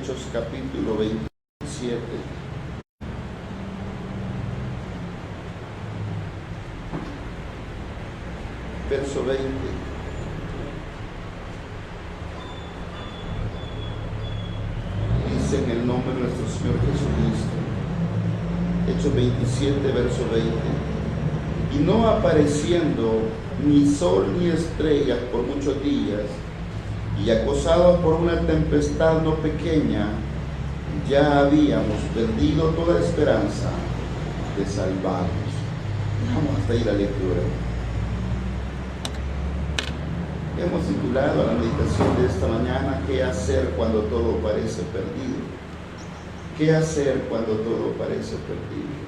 Hechos capítulo 27. Verso 20. Dice en el nombre de nuestro Señor Jesucristo. Hechos 27, verso 20. Y no apareciendo ni sol ni estrellas por muchos días, y acosados por una tempestad no pequeña, ya habíamos perdido toda esperanza de salvarnos. Vamos hasta ahí la lectura. Hemos titulado a la meditación de esta mañana: ¿qué hacer cuando todo parece perdido? ¿Qué hacer cuando todo parece perdido?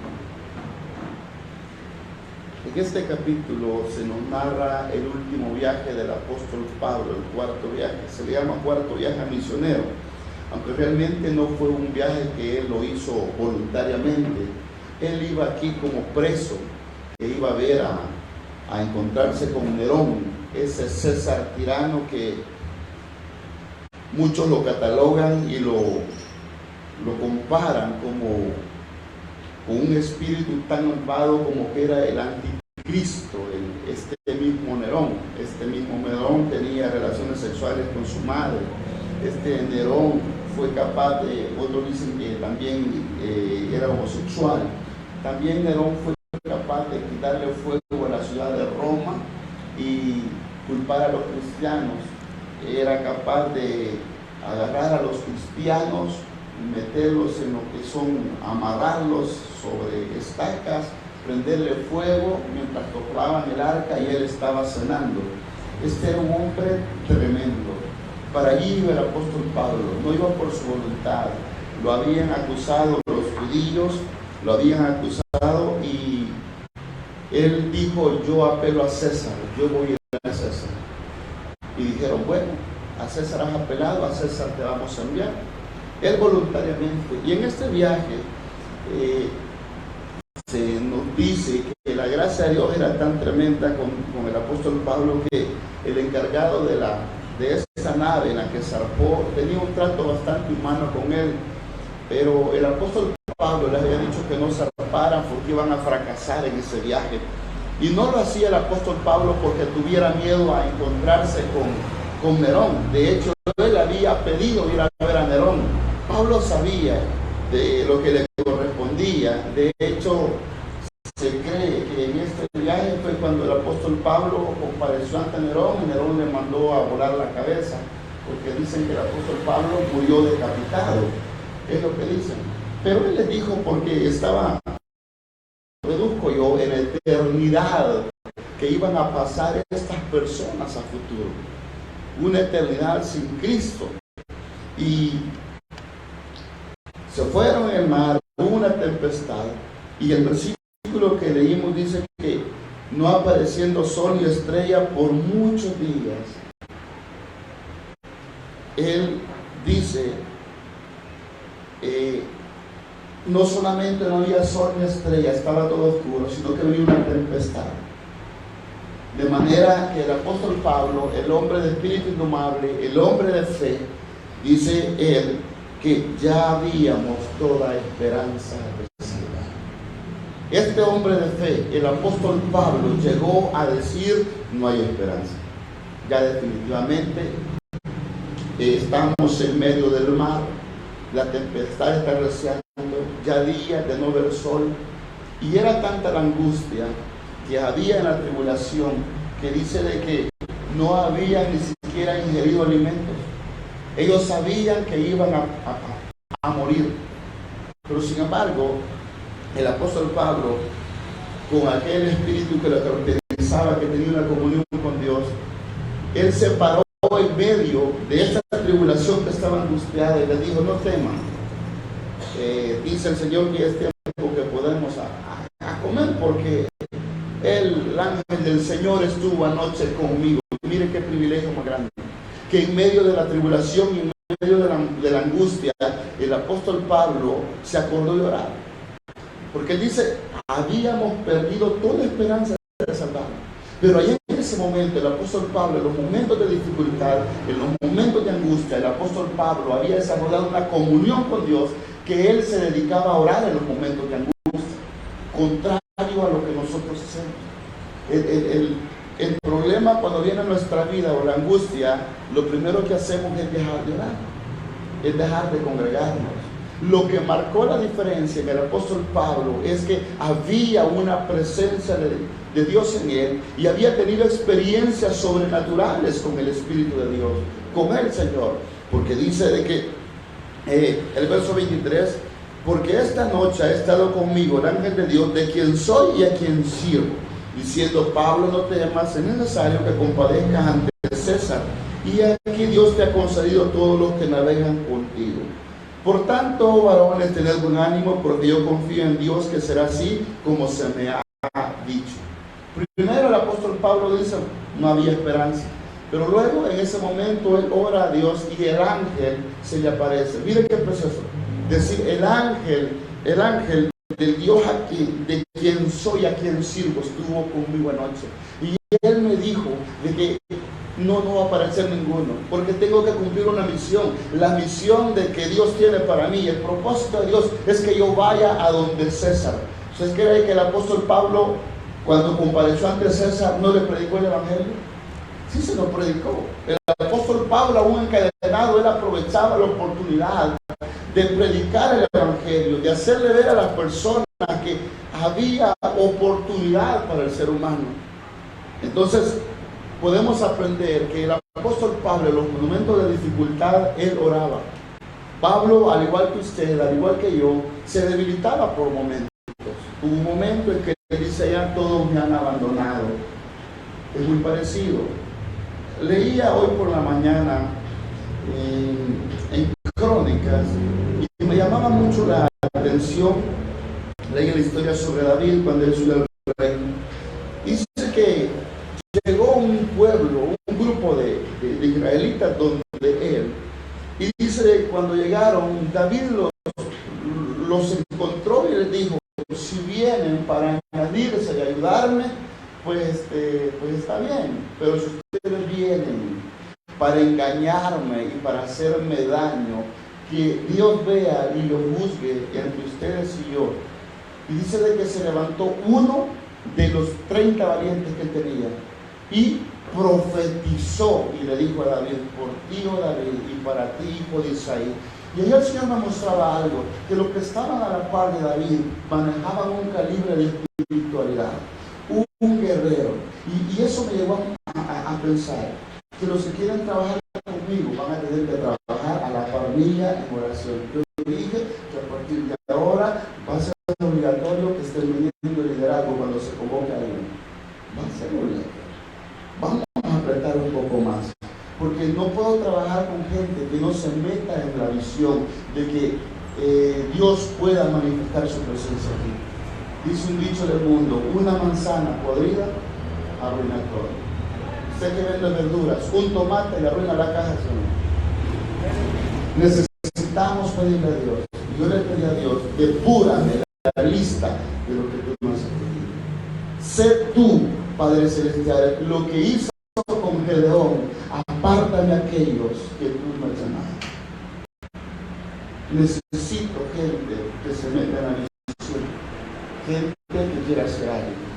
En este capítulo se nos narra el último viaje del apóstol Pablo, el cuarto viaje. Se le llama cuarto viaje misionero, aunque realmente no fue un viaje que él lo hizo voluntariamente. Él iba aquí como preso, que iba a ver a encontrarse con Nerón, ese César tirano que muchos lo catalogan y lo comparan como con un espíritu tan malvado como que era el anticristo, este mismo Nerón. Este mismo Nerón tenía relaciones sexuales con su madre. Este Nerón fue capaz de, otros dicen que también era homosexual. También Nerón fue capaz de quitarle fuego a la ciudad de Roma y culpar a los cristianos. Era capaz de agarrar a los cristianos, meterlos en lo que son, amarrarlos sobre estacas, prenderle fuego mientras tocaban el arca y él estaba cenando. Este era un hombre tremendo. Para allí iba el apóstol Pablo, no iba por su voluntad. Lo habían acusado los judíos, lo habían acusado y él dijo: yo apelo a César, yo voy a ir a César. Y dijeron: bueno, a César has apelado, a César te vamos a enviar. Él voluntariamente. Y en este viaje se nos dice que la gracia de Dios era tan tremenda con el apóstol Pablo que el encargado de esa nave en la que zarpó tenía un trato bastante humano con él, pero el apóstol Pablo les había dicho que no zarparan porque iban a fracasar en ese viaje. Y no lo hacía el apóstol Pablo porque tuviera miedo a encontrarse con Nerón. De hecho, él había pedido ir a ver a Nerón. Pablo sabía de lo que le correspondía. De hecho, se cree que en este viaje fue cuando el apóstol Pablo compareció ante Nerón y Nerón le mandó a volar la cabeza, porque dicen que el apóstol Pablo murió decapitado. Es lo que dicen. Pero él les dijo porque estaba, reduzco yo, en la eternidad que iban a pasar estas personas a futuro. Una eternidad sin Cristo. Y se fueron en el mar, hubo una tempestad, y el versículo que leímos dice que no apareciendo sol y estrella por muchos días. Él dice, no solamente no había sol ni estrella, estaba todo oscuro, sino que había una tempestad. De manera que el apóstol Pablo, el hombre de espíritu indomable, el hombre de fe, dice él que ya habíamos toda esperanza de salvar. Este hombre de fe, el apóstol Pablo, llegó a decir: no hay esperanza. Ya definitivamente estamos en medio del mar, la tempestad está arreciando, ya días de no ver sol, y era tanta la angustia que había en la tribulación, que dice de que no habían ni siquiera ingerido alimentos. Ellos sabían que iban a morir, pero sin embargo, el apóstol Pablo, con aquel espíritu que lo caracterizaba, que tenía una comunión con Dios, él se paró en medio de esta tribulación que estaba angustiada y le dijo: no teman, dice el Señor que es tiempo que podemos a comer, porque el ángel del Señor estuvo anoche conmigo. Mire qué privilegio más grande, que en medio de la tribulación y en medio de la angustia, el apóstol Pablo se acordó de orar, porque él dice: habíamos perdido toda esperanza de salvarnos. Pero allá en ese momento el apóstol Pablo, en los momentos de dificultad, en los momentos de angustia, el apóstol Pablo había desarrollado una comunión con Dios, que él se dedicaba a orar en los momentos de angustia, contrario a lo que nosotros hacemos. El problema cuando viene a nuestra vida o la angustia, lo primero que hacemos es dejar de orar, es dejar de congregarnos. Lo que marcó la diferencia en el apóstol Pablo es que había una presencia de Dios en él y había tenido experiencias sobrenaturales con el Espíritu de Dios, con el Señor, porque dice de que el verso 23, porque esta noche ha estado conmigo el ángel de Dios, de quien soy y a quien sirvo, diciendo: Pablo, no temas, es necesario que compadezcas ante César, y aquí Dios te ha concedido todos los que navegan contigo. Por tanto, varones, tened buen ánimo, porque yo confío en Dios que será así como se me ha dicho. Primero el apóstol Pablo dice: no había esperanza. Pero luego en ese momento él ora a Dios y el ángel se le aparece. Miren qué precioso. Decir, el ángel del Dios de quien soy, a quien sirvo, estuvo conmigo anoche. Y él me dijo de que no va a aparecer ninguno, porque tengo que cumplir una misión. La misión de que Dios tiene para mí, el propósito de Dios es que yo vaya a donde César. ¿Ustedes creen que el apóstol Pablo, cuando compareció ante César, no le predicó el evangelio? Sí, se lo predicó. El apóstol Pablo, aún encadenado, él aprovechaba la oportunidad de predicar el evangelio, de hacerle ver a las personas que había oportunidad para el ser humano. Entonces podemos aprender que el apóstol Pablo, en los momentos de dificultad, él oraba. Pablo, al igual que usted, al igual que yo, se debilitaba por momentos. Hubo un momento en que él dice: ya todos me han abandonado. Es muy parecido. Leía hoy por la mañana en Crónicas y me llamaba mucho la atención. Leí la historia sobre David cuando él subió al reino. Dice que llegó un pueblo, un grupo de israelitas donde él, y dice: cuando llegaron, David los encontró y les dijo: si vienen para añadirse y ayudarme, pues está bien, pero si ustedes vienen para engañarme y para hacerme daño, que Dios vea y lo juzgue entre ustedes y yo. Y dice de que se levantó uno de los 30 valientes que él tenía y profetizó y le dijo a David: por ti, oh David, y para ti, hijo de Isaí. Y ahí el Señor me mostraba algo, que los que estaban a la par de David manejaban un calibre de espiritualidad, un guerrero. Y eso me llevó a pensar que los que quieren trabajar conmigo van a tener que trabajar a la familia en oración. Yo dije que a partir de ahora va a ser obligatorio que estén midiendo el liderazgo cuando se convoque a alguien. Va a ser obligatorio. Vamos a apretar un poco más, porque no puedo trabajar con gente que no se meta en la visión de que Dios pueda manifestar su presencia aquí. Dice un dicho del mundo: una manzana podrida arruina todo. Usted que vende verduras, un tomate le arruina la caja. Necesitamos pedirle a Dios. Yo le pedí a Dios: depúrame la lista de lo que tú me has pedido. Sé tú, Padre Celestial, lo que hizo con Gedeón: apártame aquellos que tú me has llamado. Necesito gente que se meta en la misión, gente que quiera hacer algo,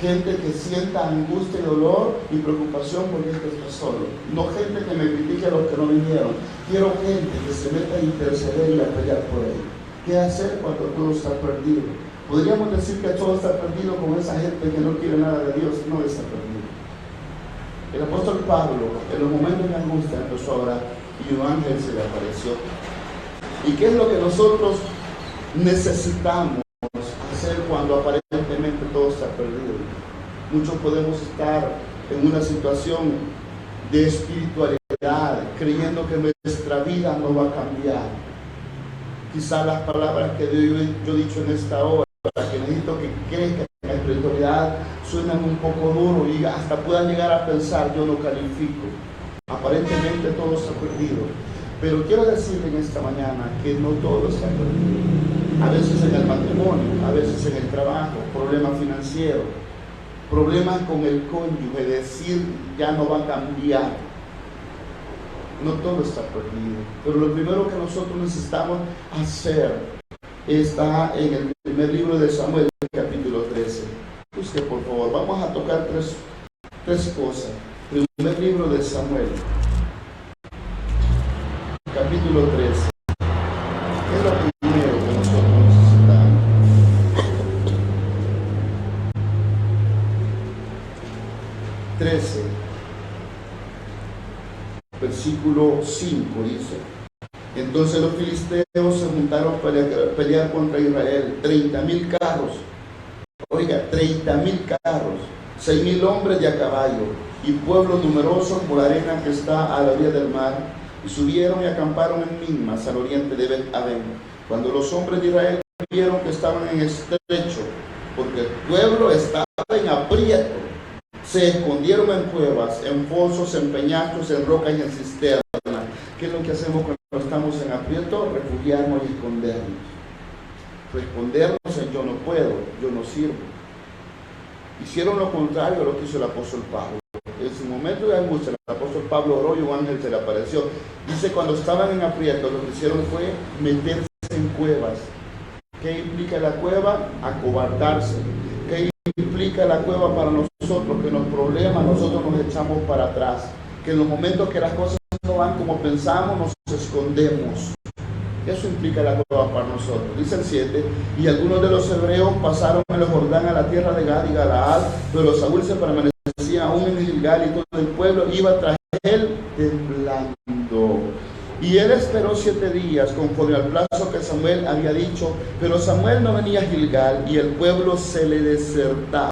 gente que sienta angustia y dolor y preocupación porque esto está solo. No gente que me critique a los que no vinieron. Quiero gente que se meta a interceder y a pelear por él. ¿Qué hacer cuando todo está perdido? Podríamos decir que todo está perdido con esa gente que no quiere nada de Dios. No está perdido. El apóstol Pablo, en los momentos de angustia, empezó a orar y un ángel se le apareció. ¿Y qué es lo que nosotros necesitamos hacer cuando aparentemente todo está perdido? Muchos podemos estar en una situación de espiritualidad, creyendo que nuestra vida no va a cambiar. Quizás las palabras que yo he dicho en esta hora, que necesito que crezcan en la espiritualidad, suenan un poco duro y hasta puedan llegar a pensar: yo no califico. Aparentemente todo está perdido. Pero quiero decirle en esta mañana que no todo está perdido. A veces en el matrimonio, a veces en el trabajo, problemas financieros. problemas con el cónyuge, decir ya no va a cambiar. No todo está perdido, pero lo primero que nosotros necesitamos hacer está en el primer libro de Samuel, capítulo 13. Usted, por favor, vamos a tocar tres cosas. Primer libro de Samuel, capítulo 13. ¿Qué es lo primero que nosotros necesitamos? Versículo 5 dice: entonces los filisteos se juntaron para pelear contra Israel, 30,000 carros, oiga, 30,000 carros, 6,000 hombres de a caballo, y pueblo numeroso por la arena que está a la orilla del mar, y subieron y acamparon en Mimas, al oriente de Bet-Aven. Cuando los hombres de Israel vieron que estaban en estrecho, porque el pueblo estaba en aprieto, se escondieron en cuevas, en fosos, en peñascos, en rocas y en cisternas. ¿Qué es lo que hacemos cuando estamos en aprieto? Refugiarnos y escondernos. Respondernos en yo no puedo, yo no sirvo. Hicieron lo contrario a lo que hizo el apóstol Pablo. En su momento de angustia, el apóstol Pablo oró y un ángel se le apareció. Dice, cuando estaban en aprieto, lo que hicieron fue meterse en cuevas. ¿Qué implica la cueva? Acobardarse. ¿Qué implica la cueva para nosotros? Que en los problemas nosotros nos echamos para atrás. Que en los momentos que las cosas no van como pensamos, nos escondemos. Eso implica la cueva para nosotros. Dice el 7, y algunos de los hebreos pasaron el Jordán a la tierra de Gad y Galaad, pero Saúl se permanecía aún en Gilgal y todo el pueblo iba tras él temblando. Y él esperó 7 días conforme al plazo que Samuel había dicho, pero Samuel no venía a Gilgal y el pueblo se le desertaba.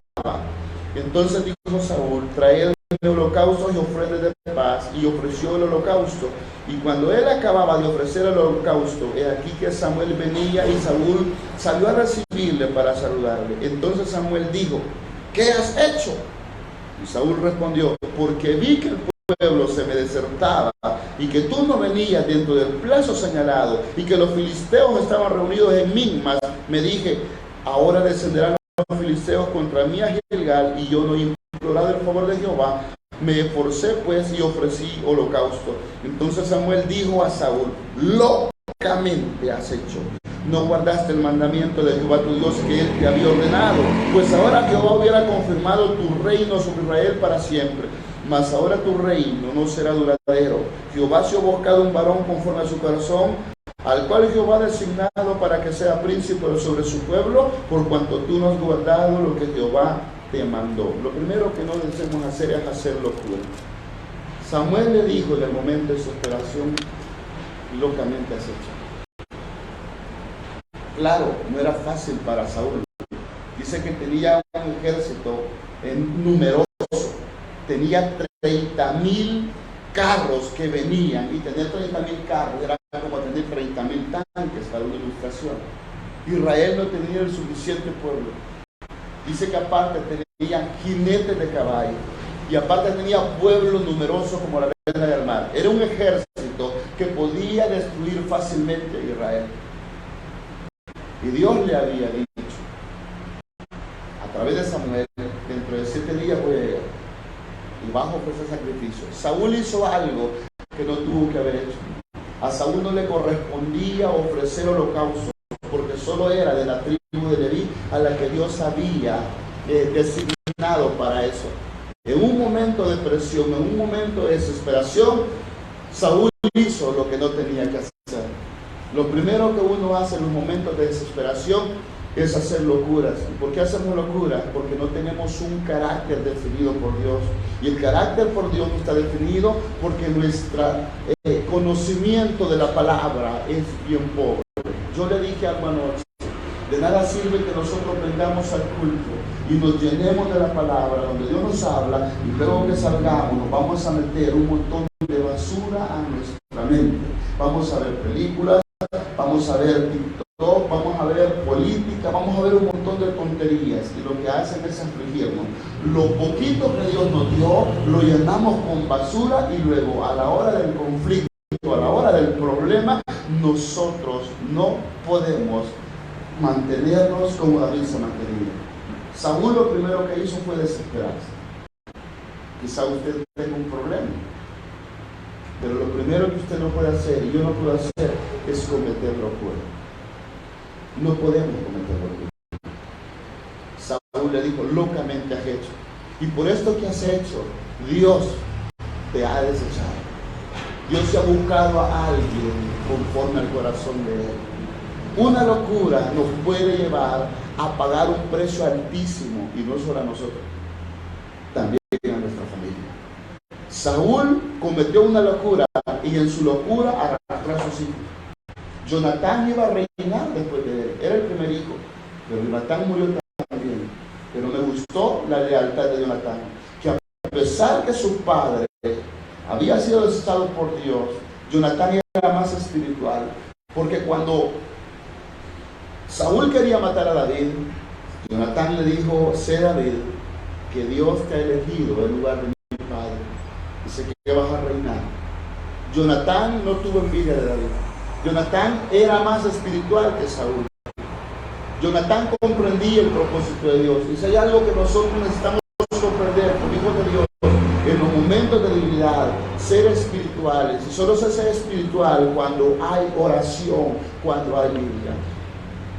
Entonces dijo Saúl, traed holocaustos y ofrendas de paz, y ofreció el holocausto. Y cuando él acababa de ofrecer el holocausto, he aquí que Samuel venía y Saúl salió a recibirle para saludarle. Entonces Samuel dijo, ¿qué has hecho? Y Saúl respondió, porque vi que el pueblo se me desertaba y que tú no venías dentro del plazo señalado y que los filisteos estaban reunidos en Mimas, me dije, ahora descenderán los filisteos contra mí a Gilgal y yo no he implorado el favor de Jehová. Me esforcé pues y ofrecí holocausto. Entonces Samuel dijo a Saúl, locamente has hecho. No guardaste el mandamiento de Jehová tu Dios que él te había ordenado, pues ahora Jehová hubiera confirmado tu reino sobre Israel para siempre. Mas ahora tu reino no será duradero. Jehová se ha buscado un varón conforme a su corazón, al cual Jehová ha designado para que sea príncipe sobre su pueblo, por cuanto tú no has guardado lo que Jehová te mandó. Lo primero que no debemos hacer es hacer locura. Samuel le dijo en el momento de su operación, locamente has hecho. Claro, no era fácil para Saúl. Dice que tenía un ejército numeroso. Tenía 30,000 carros que venían, y tener 30,000 carros era como tener 30,000 tanques, para una ilustración. Israel no tenía el suficiente pueblo. Dice que aparte tenía jinetes de caballo, y aparte tenía pueblos numerosos como la arena del mar. Era un ejército que podía destruir fácilmente a Israel. Y Dios le había dicho, a través de Samuel, dentro de 7 días voy a llegar y vas a ofrecer sacrificio. Saúl hizo algo que no tuvo que haber hecho. A Saúl no le correspondía ofrecer holocausto, porque solo era de la tribu de Leví, a la que Dios había designado para eso. En un momento de presión, en un momento de desesperación, Saúl hizo lo que no tenía que hacer. Lo primero que uno hace en los momentos de desesperación es hacer locuras. ¿Y por qué hacemos locuras? Porque no tenemos un carácter definido por Dios. Y el carácter por Dios no está definido porque nuestro conocimiento de la palabra es bien pobre. Yo le dije algo anoche, de nada sirve que nosotros vengamos al culto y nos llenemos de la palabra donde Dios nos habla, y luego que salgamos nos vamos a meter un montón de basura a nuestra mente. Vamos a ver películas, vamos a ver TikTok, vamos a ver política, vamos a ver un montón de tonterías, y lo que hacen es afligirnos. Lo poquito que Dios nos dio lo llenamos con basura, y luego a la hora del conflicto, a la hora del problema, nosotros no podemos mantenernos como David se mantenía. Saúl lo primero que hizo fue desesperarse. Quizá usted tenga un problema, pero lo primero que usted no puede hacer, y yo no puedo hacer, es cometer locura. No podemos cometer locura. Saúl le dijo, locamente has hecho, y por esto que has hecho, Dios te ha desechado. Dios se ha buscado a alguien conforme al corazón de él. Una locura nos puede llevar a pagar un precio altísimo, y no solo a nosotros, también a nuestra familia. Saúl cometió una locura y en su locura arrastró a sus hijos. Jonatán iba a reinar después de él, era el primer hijo, pero Jonatán murió también. Pero me gustó la lealtad de Jonatán, que a pesar que su padre había sido desechado por Dios, Jonatán era más espiritual, porque cuando Saúl quería matar a David, Jonatán le dijo, sé David, que Dios te ha elegido en lugar de mi padre, y sé que vas a reinar. Jonatán no tuvo envidia de David. Jonatán era más espiritual que Saúl. Jonatán comprendía el propósito de Dios. Y si hay algo que nosotros necesitamos comprender como hijos de Dios, en los momentos de debilidad, ser espirituales. Y solo se hace espiritual cuando hay oración, cuando hay Biblia.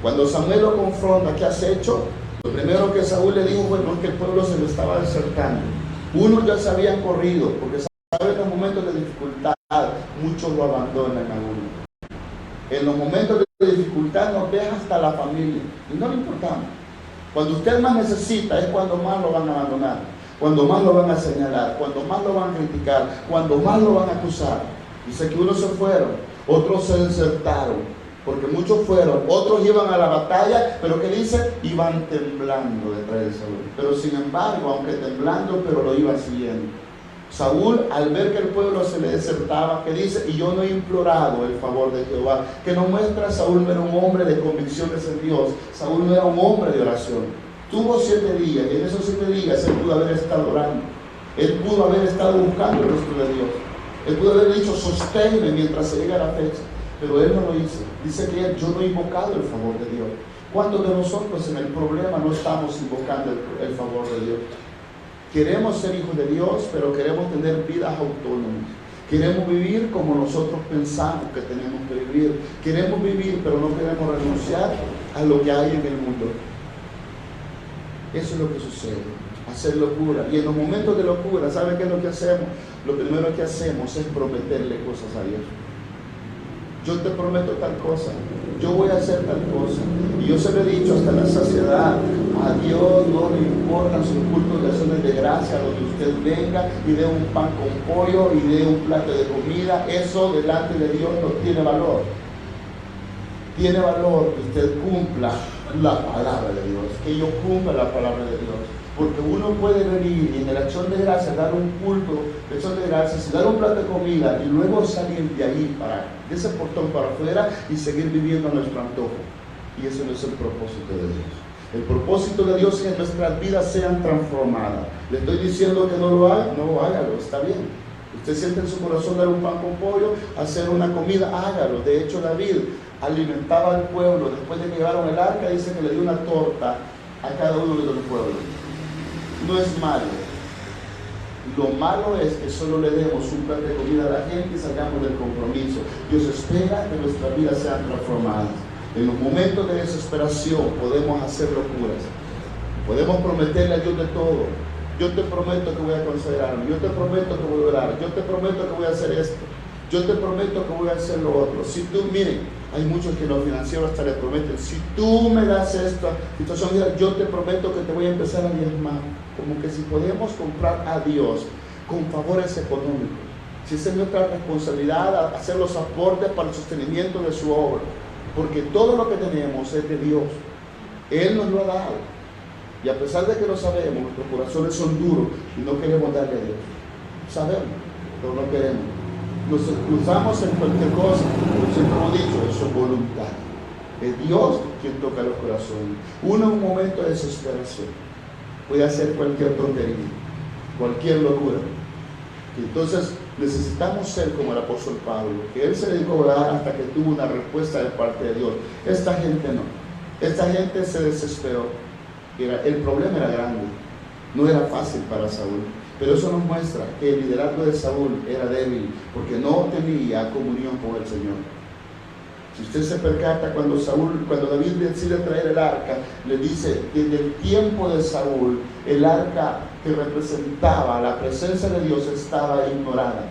Cuando Samuel lo confronta, ¿qué has hecho? Lo primero que Saúl le dijo fue que el pueblo se lo estaba desertando. Unos ya se habían corrido, porque saben que en los momentos de dificultad muchos lo abandonan a uno. En los momentos de dificultad nos deja hasta la familia y no le importamos. Cuando usted más necesita es cuando más lo van a abandonar, cuando más lo van a señalar, cuando más lo van a criticar, cuando más lo van a acusar. Dice que unos se fueron, otros se desertaron, porque muchos fueron, otros iban a la batalla, pero ¿qué dice? Iban temblando detrás de Saúl. Pero sin embargo, aunque temblando, pero lo iban siguiendo. Saúl, al ver que el pueblo se le desertaba, que dice, y yo no he implorado el favor de Jehová, que nos muestra, Saúl no era un hombre de convicciones en Dios, Saúl no era un hombre de oración. Tuvo 7 días, y en esos 7 días él pudo haber estado orando, él pudo haber estado buscando el rostro de Dios, él pudo haber dicho, sosténme mientras se llega la fecha, pero él no lo hizo. Dice que yo no he invocado el favor de Dios. ¿Cuántos de nosotros en el problema no estamos invocando el favor de Dios? Queremos ser hijos de Dios, pero queremos tener vidas autónomas. Queremos vivir como nosotros pensamos que tenemos que vivir. Queremos vivir, pero no queremos renunciar a lo que hay en el mundo. Eso es lo que sucede, hacer locura. Y en los momentos de locura, ¿sabe qué es lo que hacemos? Lo primero que hacemos es prometerle cosas a Dios. Yo te prometo tal cosa, yo voy a hacer tal cosa. Y yo se lo he dicho hasta la saciedad, a Dios no le importan sus cultos de acciones de gracia, donde usted venga y dé un pan con pollo y dé un plato de comida. Eso delante de Dios no tiene valor. Tiene valor que usted cumpla la palabra de Dios, que yo cumpla la palabra de Dios. Porque uno puede venir y en la acción de gracias dar un culto de acción de gracias y dar un plato de comida y luego salir de ahí, de ese portón para afuera y seguir viviendo a nuestro antojo. Y eso no es el propósito de Dios. El propósito de Dios es que nuestras vidas sean transformadas. Le estoy diciendo que no lo haga, no hágalo, está bien. Usted siente en su corazón dar un pan con pollo, hacer una comida, hágalo. De hecho, David alimentaba al pueblo. Después de que llevaron el arca, dice que le dio una torta a cada uno de los pueblos. No es malo. Lo malo es que solo le demos un plato de comida a la gente y salgamos del compromiso. Dios espera que nuestras vidas sean transformadas. En los momentos de desesperación podemos hacer locuras. Podemos prometerle a Dios de todo. Yo te prometo que voy a consagrarme. Yo te prometo que voy a orar. Yo te prometo que voy a hacer esto. Yo te prometo que voy a hacer lo otro. Si tú, miren, hay muchos que los financieros hasta le prometen, si tú me das esta situación, yo te prometo que te voy a empezar a diezmar. Como que si podemos comprar a Dios con favores económicos. Si esa es nuestra responsabilidad, hacer los aportes para el sostenimiento de su obra. Porque todo lo que tenemos es de Dios. Él nos lo ha dado. Y a pesar de que lo sabemos, nuestros corazones son duros y no queremos darle a Dios. Sabemos, pero no queremos. Nos excusamos en cualquier cosa, pero siempre hemos dicho, eso es voluntad. Es Dios quien toca los corazones. Uno en un momento de desesperación puede hacer cualquier tontería, cualquier locura. Y entonces necesitamos ser como el apóstol Pablo, que él se dedicó a orar hasta que tuvo una respuesta de parte de Dios. Esta gente no. Esta gente se desesperó. El problema era grande, no era fácil para Saúl. Pero eso nos muestra que el liderazgo de Saúl era débil, porque no tenía comunión con el Señor. Si usted se percata, cuando David decide traer el arca, le dice que desde el tiempo de Saúl, el arca que representaba la presencia de Dios estaba ignorada.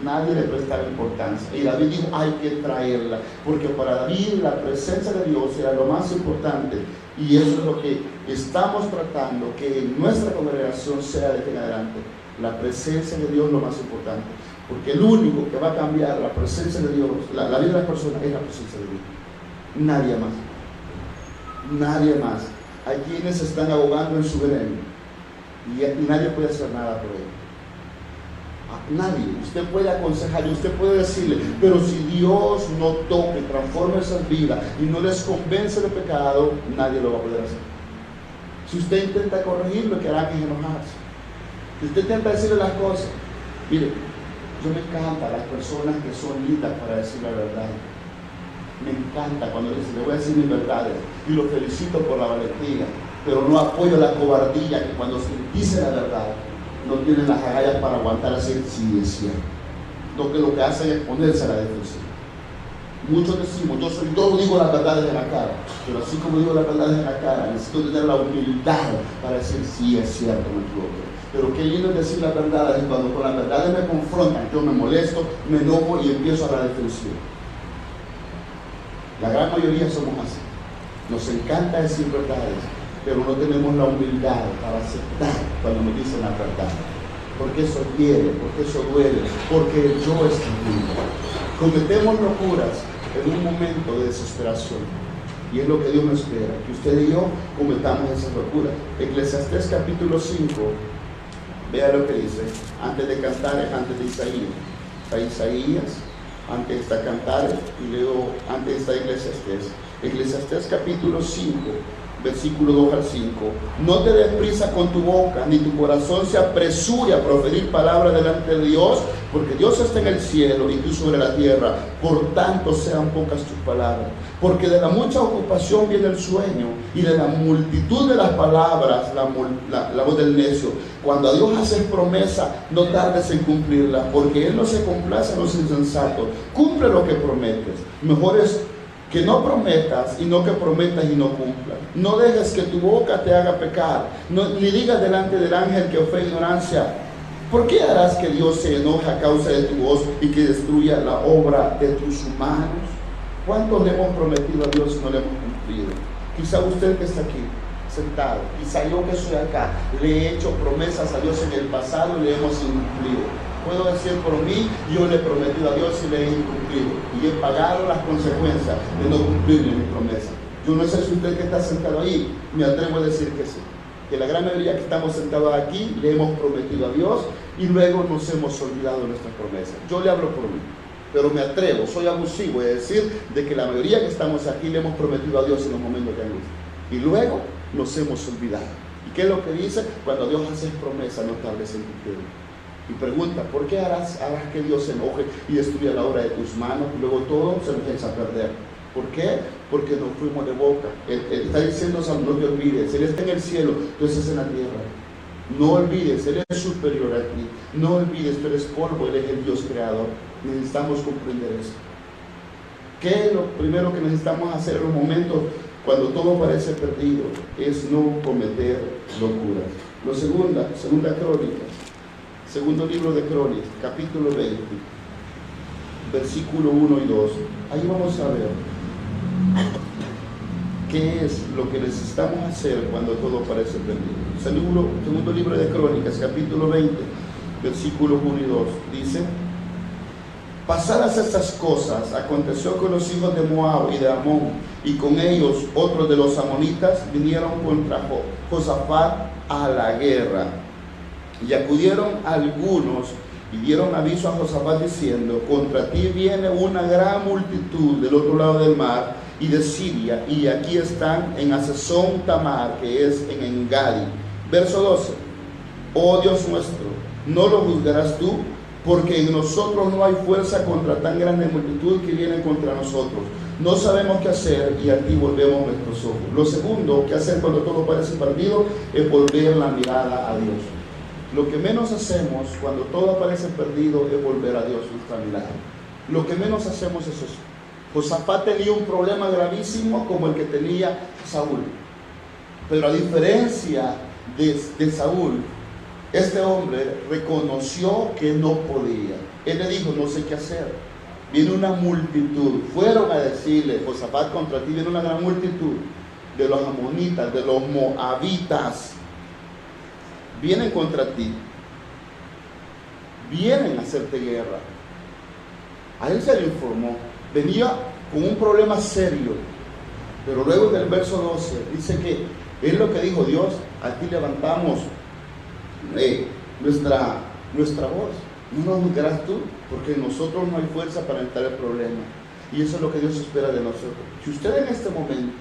Nadie le prestaba importancia. Y David dijo, hay que traerla, porque para David la presencia de Dios era lo más importante. Y eso es lo que estamos tratando, que en nuestra congregación sea de aquí en adelante. La presencia de Dios es lo más importante. Porque el único que va a cambiar la presencia de Dios, la vida de las personas, es la presencia de Dios. Nadie más. Nadie más. Hay quienes se están ahogando en su veneno y nadie puede hacer nada por ellos. Nadie. Usted puede aconsejar y usted puede decirle, pero si Dios no toca y transforma esas vidas y no les convence de pecado, nadie lo va a poder hacer. Si usted intenta corregirlo, que harán es enojarse. Si usted intenta decirle las cosas, mire, yo me encanta las personas que son lindas para decir la verdad. Me encanta cuando le voy a decir mis verdades y lo felicito por la valentía, pero no apoyo la cobardía que cuando se dice la verdad no tienen las agallas para aguantar así, sí es cierto. Lo que hacen es ponerse a la defensiva. Muchos decimos, yo digo las verdades en la cara, pero así como digo las verdades en la cara, necesito tener la humildad para decir, sí es cierto, me equivoqué. Pero qué lindo es decir las verdades, y cuando con las verdades me confrontan, yo me molesto, me enojo y empiezo a la defensiva. La gran mayoría somos así. Nos encanta decir verdades, pero no tenemos la humildad para aceptar cuando nos dicen la verdad. Porque eso hiere, porque eso duele, porque yo estoy bien. Cometemos locuras en un momento de desesperación. Y es lo que Dios nos espera, que usted y yo cometamos esas locuras. Eclesiastés capítulo 5, vea lo que dice, antes de cantar es antes de Isaías. Está Isaías, antes está cantar, y luego antes está Eclesiastés. Eclesiastés capítulo 5, versículo 2 al 5. No te des prisa con tu boca, ni tu corazón se apresure a proferir palabras delante de Dios, porque Dios está en el cielo y tú sobre la tierra. Por tanto sean pocas tus palabras, porque de la mucha ocupación viene el sueño, y de la multitud de las palabras la voz del necio. Cuando a Dios haces promesa, no tardes en cumplirla, porque Él no se complace en los insensatos. Cumple lo que prometes. Mejor es que no prometas y no que prometas y no cumplas. No dejes que tu boca te haga pecar, ni digas delante del ángel que fue ignorancia. ¿Por qué harás que Dios se enoje a causa de tu voz y que destruya la obra de tus manos? ¿Cuánto le hemos prometido a Dios y no le hemos cumplido? Quizá usted que está aquí sentado, quizá yo que estoy acá, le he hecho promesas a Dios en el pasado y le hemos incumplido. Puedo decir por mí, yo le he prometido a Dios y le he incumplido, y he pagado las consecuencias de no cumplirle mi promesa. Yo no sé si usted que está sentado ahí, me atrevo a decir que sí, que la gran mayoría que estamos sentados aquí le hemos prometido a Dios y luego nos hemos olvidado de nuestras promesas. Yo le hablo por mí, pero me atrevo, soy abusivo de decir de que la mayoría que estamos aquí le hemos prometido a Dios en los momentos de angustia y luego nos hemos olvidado. ¿Y qué es lo que dice? Cuando Dios hace promesa, no tardes en cumplirlo. Y pregunta, ¿por qué harás que Dios se enoje y destruya la obra de tus manos y luego todo se empieza a perder? ¿Por qué? Porque nos fuimos de boca. Él está diciendo, no te olvides, Él está en el cielo, tú estás en la tierra. No olvides, Él es superior a ti. No olvides, tú eres polvo, Él es el Dios creador. Necesitamos comprender eso. ¿Qué es lo primero que necesitamos hacer en los momentos cuando todo parece perdido? Es no cometer locuras. Lo segunda Crónicas. Segundo libro de Crónicas, capítulo 20, versículo 1 y 2. Ahí vamos a ver qué es lo que necesitamos hacer cuando todo parece perdido. Segundo libro de Crónicas, capítulo 20, versículos 1 y 2. Dice: pasadas estas cosas, aconteció que los hijos de Moab y de Amón, y con ellos otros de los amonitas, vinieron contra Josafat a la guerra. Y acudieron algunos y dieron aviso a Josafat diciendo: contra ti viene una gran multitud del otro lado del mar y de Siria, y aquí están en Hazezón Tamar, que es en Engadi. Verso 12: oh Dios nuestro, no lo juzgarás tú, porque en nosotros no hay fuerza contra tan grande multitud que viene contra nosotros. no sabemos qué hacer y aquí volvemos nuestros ojos. Lo segundo que hacer cuando todo parece perdido es volver la mirada a Dios. Lo que menos hacemos cuando todo parece perdido es volver a Dios nuestra mirada. Lo que menos hacemos es eso. Josafat tenía un problema gravísimo como el que tenía Saúl. Pero a diferencia de Saúl, este hombre reconoció que no podía. Él le dijo, no sé qué hacer. Viene una multitud. Fueron a decirle, Josafat, contra ti viene una gran multitud de los amonitas, de los moabitas. Vienen contra ti. Vienen a hacerte guerra. A él se le informó. Venía con un problema serio. Pero luego del verso 12 dice que es lo que dijo Dios, aquí levantamos nuestra voz. No nos juzgarás tú, porque en nosotros no hay fuerza para entrar el problema. Y eso es lo que Dios espera de nosotros. Si usted en este momento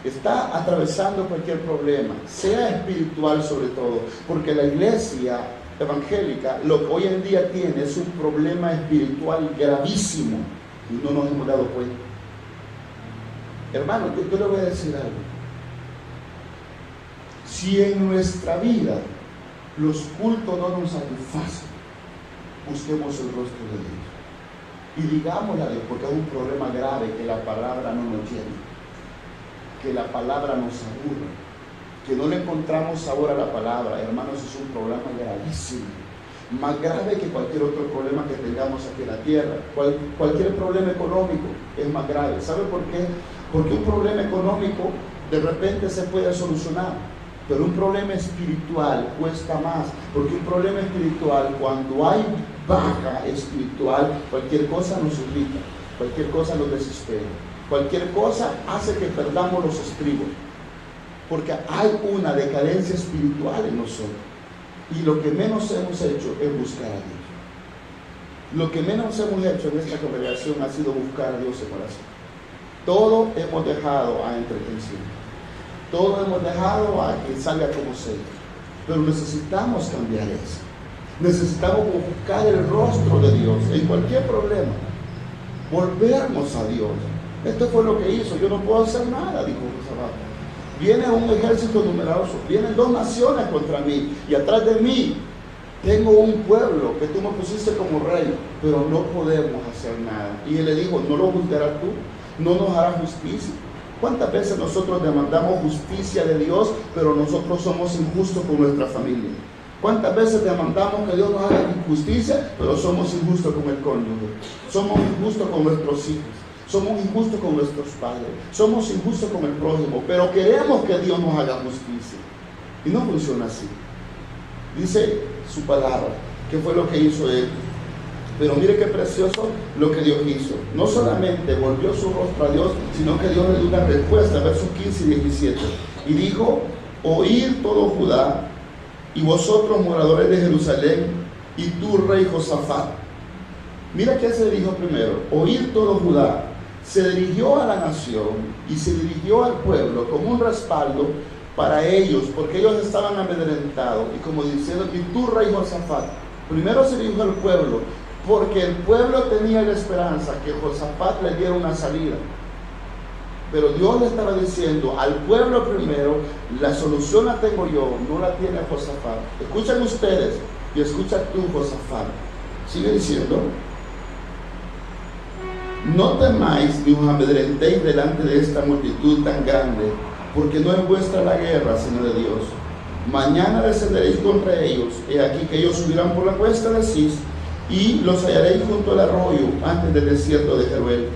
está atravesando cualquier problema, sea espiritual sobre todo, porque la iglesia evangélica lo que hoy en día tiene es un problema espiritual gravísimo y no nos hemos dado cuenta. Hermano, yo le voy a decir algo. Si en nuestra vida los cultos no nos satisfacen, busquemos el rostro de Dios y digámosle a Dios, porque es un problema grave que la palabra no nos llena, que la palabra nos aburre, que no le encontramos sabor a la palabra. Hermanos, es un problema gravísimo, más grave que cualquier otro problema que tengamos aquí en la tierra. Cualquier problema económico es más grave. ¿Sabe por qué? Porque un problema económico de repente se puede solucionar, pero un problema espiritual cuesta más, porque un problema espiritual, cuando hay baja espiritual, cualquier cosa nos irrita, cualquier cosa nos desespera, cualquier cosa hace que perdamos los estribos, porque hay una decadencia espiritual en nosotros. Y lo que menos hemos hecho es buscar a Dios. Lo que menos hemos hecho en esta congregación ha sido buscar a Dios en oración. Todo hemos dejado a entretención. Todo hemos dejado a que salga como sea. Pero necesitamos cambiar eso. Necesitamos buscar el rostro de Dios en cualquier problema. Volvernos a Dios. Esto fue lo que hizo. Yo no puedo hacer nada, dijo Josafat. Viene un ejército numeroso, vienen 2 naciones contra mí, y atrás de mí tengo un pueblo que tú me pusiste como rey, pero no podemos hacer nada. Y él le dijo, no lo juzgarás tú, no nos hará justicia. ¿Cuántas veces nosotros demandamos justicia de Dios, pero nosotros somos injustos con nuestra familia? ¿Cuántas veces demandamos que Dios nos haga justicia, pero somos injustos con el cónyuge? Somos injustos con nuestros hijos. Somos injustos con nuestros padres, somos injustos con el prójimo, pero queremos que Dios nos haga justicia. Y no funciona así. Dice su palabra, que fue lo que hizo él. Pero mire qué precioso lo que Dios hizo. No solamente volvió su rostro a Dios, sino que Dios le dio una respuesta, versos 15 y 17. Y dijo, oíd todo Judá, y vosotros moradores de Jerusalén, y tú rey Josafat. Mira qué se dirigió primero, oír todo Judá. Se dirigió a la nación y se dirigió al pueblo como un respaldo para ellos, porque ellos estaban amedrentados, y como diciendo, y tú rey Josafat. Primero se dirigió al pueblo, porque el pueblo tenía la esperanza que Josafat le diera una salida. Pero Dios le estaba diciendo al pueblo primero, la solución la tengo yo, no la tiene Josafat. Escuchen ustedes y escucha tú, Josafat. Sigue diciendo, no temáis ni os amedrentéis delante de esta multitud tan grande, porque no es vuestra la guerra, sino de Dios. Mañana descenderéis contra ellos, he aquí que ellos subirán por la cuesta de Cis, y los hallaréis junto al arroyo, antes del desierto de Jeruel.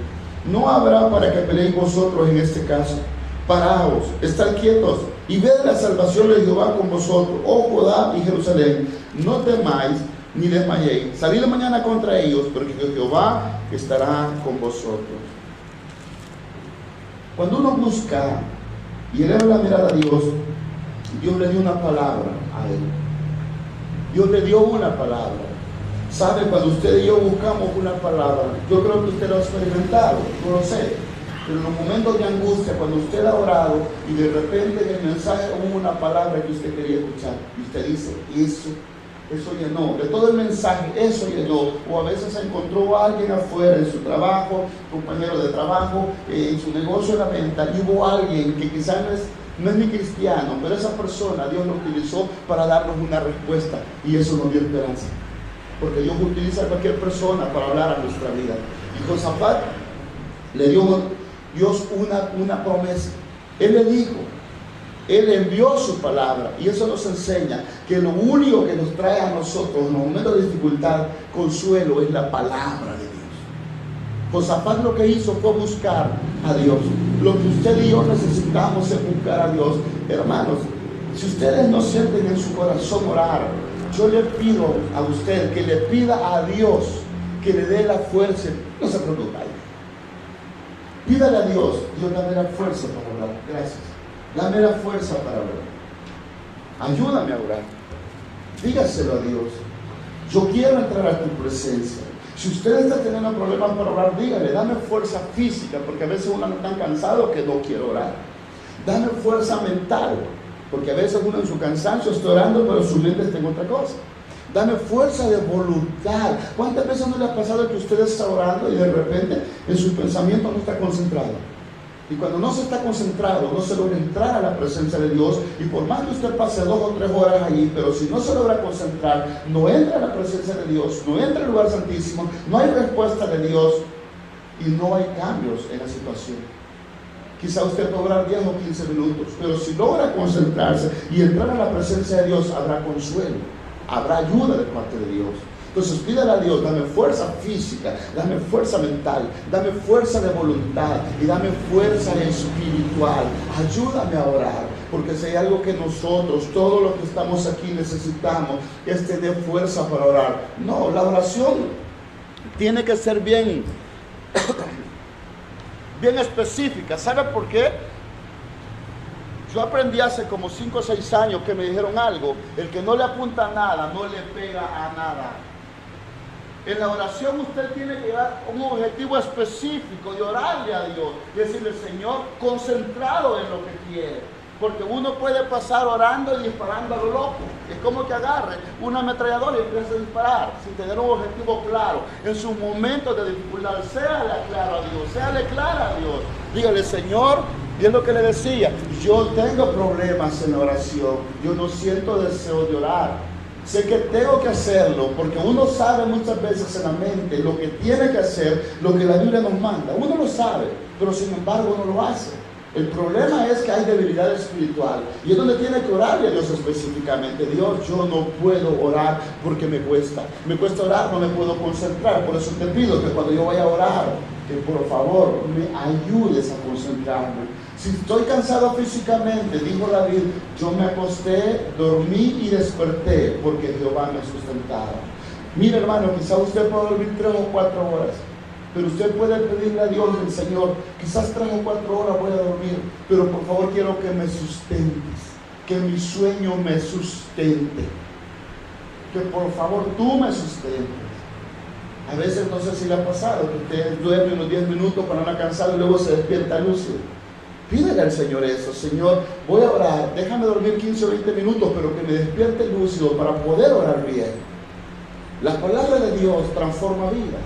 No habrá para que peleéis vosotros en este caso. Paraos, estad quietos, y ved la salvación de Jehová con vosotros, oh Judá y Jerusalén. No temáis, ni desmayéis. Salid mañana contra ellos, porque Jehová estará con vosotros. Cuando uno busca y eleva la mirada a Dios, Dios le dio una palabra a él. Dios le dio una palabra. ¿Sabe? Cuando usted y yo buscamos una palabra, yo creo que usted lo ha experimentado, yo lo sé. Pero en los momentos de angustia, cuando usted ha orado y de repente en el mensaje hubo una palabra que usted quería escuchar, y usted dice, eso eso llenó, de todo el mensaje, eso llenó. O a veces encontró a alguien afuera en su trabajo, compañero de trabajo, en su negocio de la venta, y hubo alguien que quizás no es ni cristiano, pero esa persona Dios lo utilizó para darnos una respuesta, y eso nos dio esperanza, porque Dios utiliza a cualquier persona para hablar a nuestra vida. Y Josafat le dio Dios una promesa. Él le dijo, Él envió su palabra, y eso nos enseña que lo único que nos trae a nosotros en los momentos de dificultad consuelo es la palabra de Dios. Josafat lo que hizo fue buscar a Dios. Lo que usted y yo necesitamos es buscar a Dios. Hermanos, si ustedes no sienten en su corazón orar, yo le pido a usted que le pida a Dios que le dé la fuerza. No se preocupe. Pídale a Dios, Dios, dame la fuerza para orar. Gracias. Dame la fuerza para orar. Ayúdame a orar. Dígaselo a Dios. Yo quiero entrar a tu presencia. Si usted está teniendo problemas para orar, dígale, dame fuerza física, porque a veces uno está tan cansado que no quiere orar. Dame fuerza mental, porque a veces uno en su cansancio está orando, pero su mente está en otra cosa. Dame fuerza de voluntad. ¿Cuántas veces no le ha pasado que usted está orando y de repente en su pensamiento no está concentrado? Y cuando no se está concentrado, no se logra entrar a la presencia de Dios, y por más que usted pase 2 o 3 horas allí, pero si no se logra concentrar, no entra a la presencia de Dios, no entra al lugar santísimo, no hay respuesta de Dios y no hay cambios en la situación. Quizá usted puede orar 10 o 15 minutos, pero si logra concentrarse y entrar a la presencia de Dios, habrá consuelo, habrá ayuda de parte de Dios. Entonces pídale a Dios, dame fuerza física, dame fuerza mental, dame fuerza de voluntad y dame fuerza espiritual. Ayúdame a orar, porque si hay algo que nosotros, todos los que estamos aquí necesitamos, es tener fuerza para orar. No, la oración tiene que ser bien específica. ¿Sabe por qué? Yo aprendí hace como 5 o 6 años que me dijeron algo: el que no le apunta a nada, no le pega a nada. En la oración usted tiene que llevar un objetivo específico de orarle a Dios, decirle, Señor, concentrado en lo que quiere. Porque uno puede pasar orando y disparando a lo loco. Es como que agarre una ametralladora y empiece a disparar sin tener un objetivo claro. En sus momentos de dificultad, séale claro a Dios, séale clara a Dios. Dígale, Señor, y es lo que le decía, yo tengo problemas en la oración, yo no siento deseo de orar. Sé que tengo que hacerlo, porque uno sabe muchas veces en la mente lo que tiene que hacer, lo que la Biblia nos manda. Uno lo sabe, pero sin embargo no lo hace. El problema es que hay debilidad espiritual, y es donde tiene que orarle a Dios específicamente. Dios, yo no puedo orar porque me cuesta orar, no me puedo concentrar. Por eso te pido que cuando yo vaya a orar, que por favor me ayudes a concentrarme. Si estoy cansado físicamente, dijo David, yo me acosté, dormí y desperté, porque Jehová me sustentaba. Mire, hermano, quizás usted pueda dormir 3 o 4 horas, pero usted puede pedirle a Dios, el Señor, quizás 3 o 4 horas voy a dormir, pero por favor quiero que me sustentes, que mi sueño me sustente, que por favor tú me sustentes. A veces no sé si le ha pasado que usted duerme unos 10 minutos para no cansado y luego se despierta lúcido. Pídele al Señor eso: Señor, voy a orar, déjame dormir 15 o 20 minutos, pero que me despierte lúcido para poder orar bien. La palabra de Dios transforma vidas.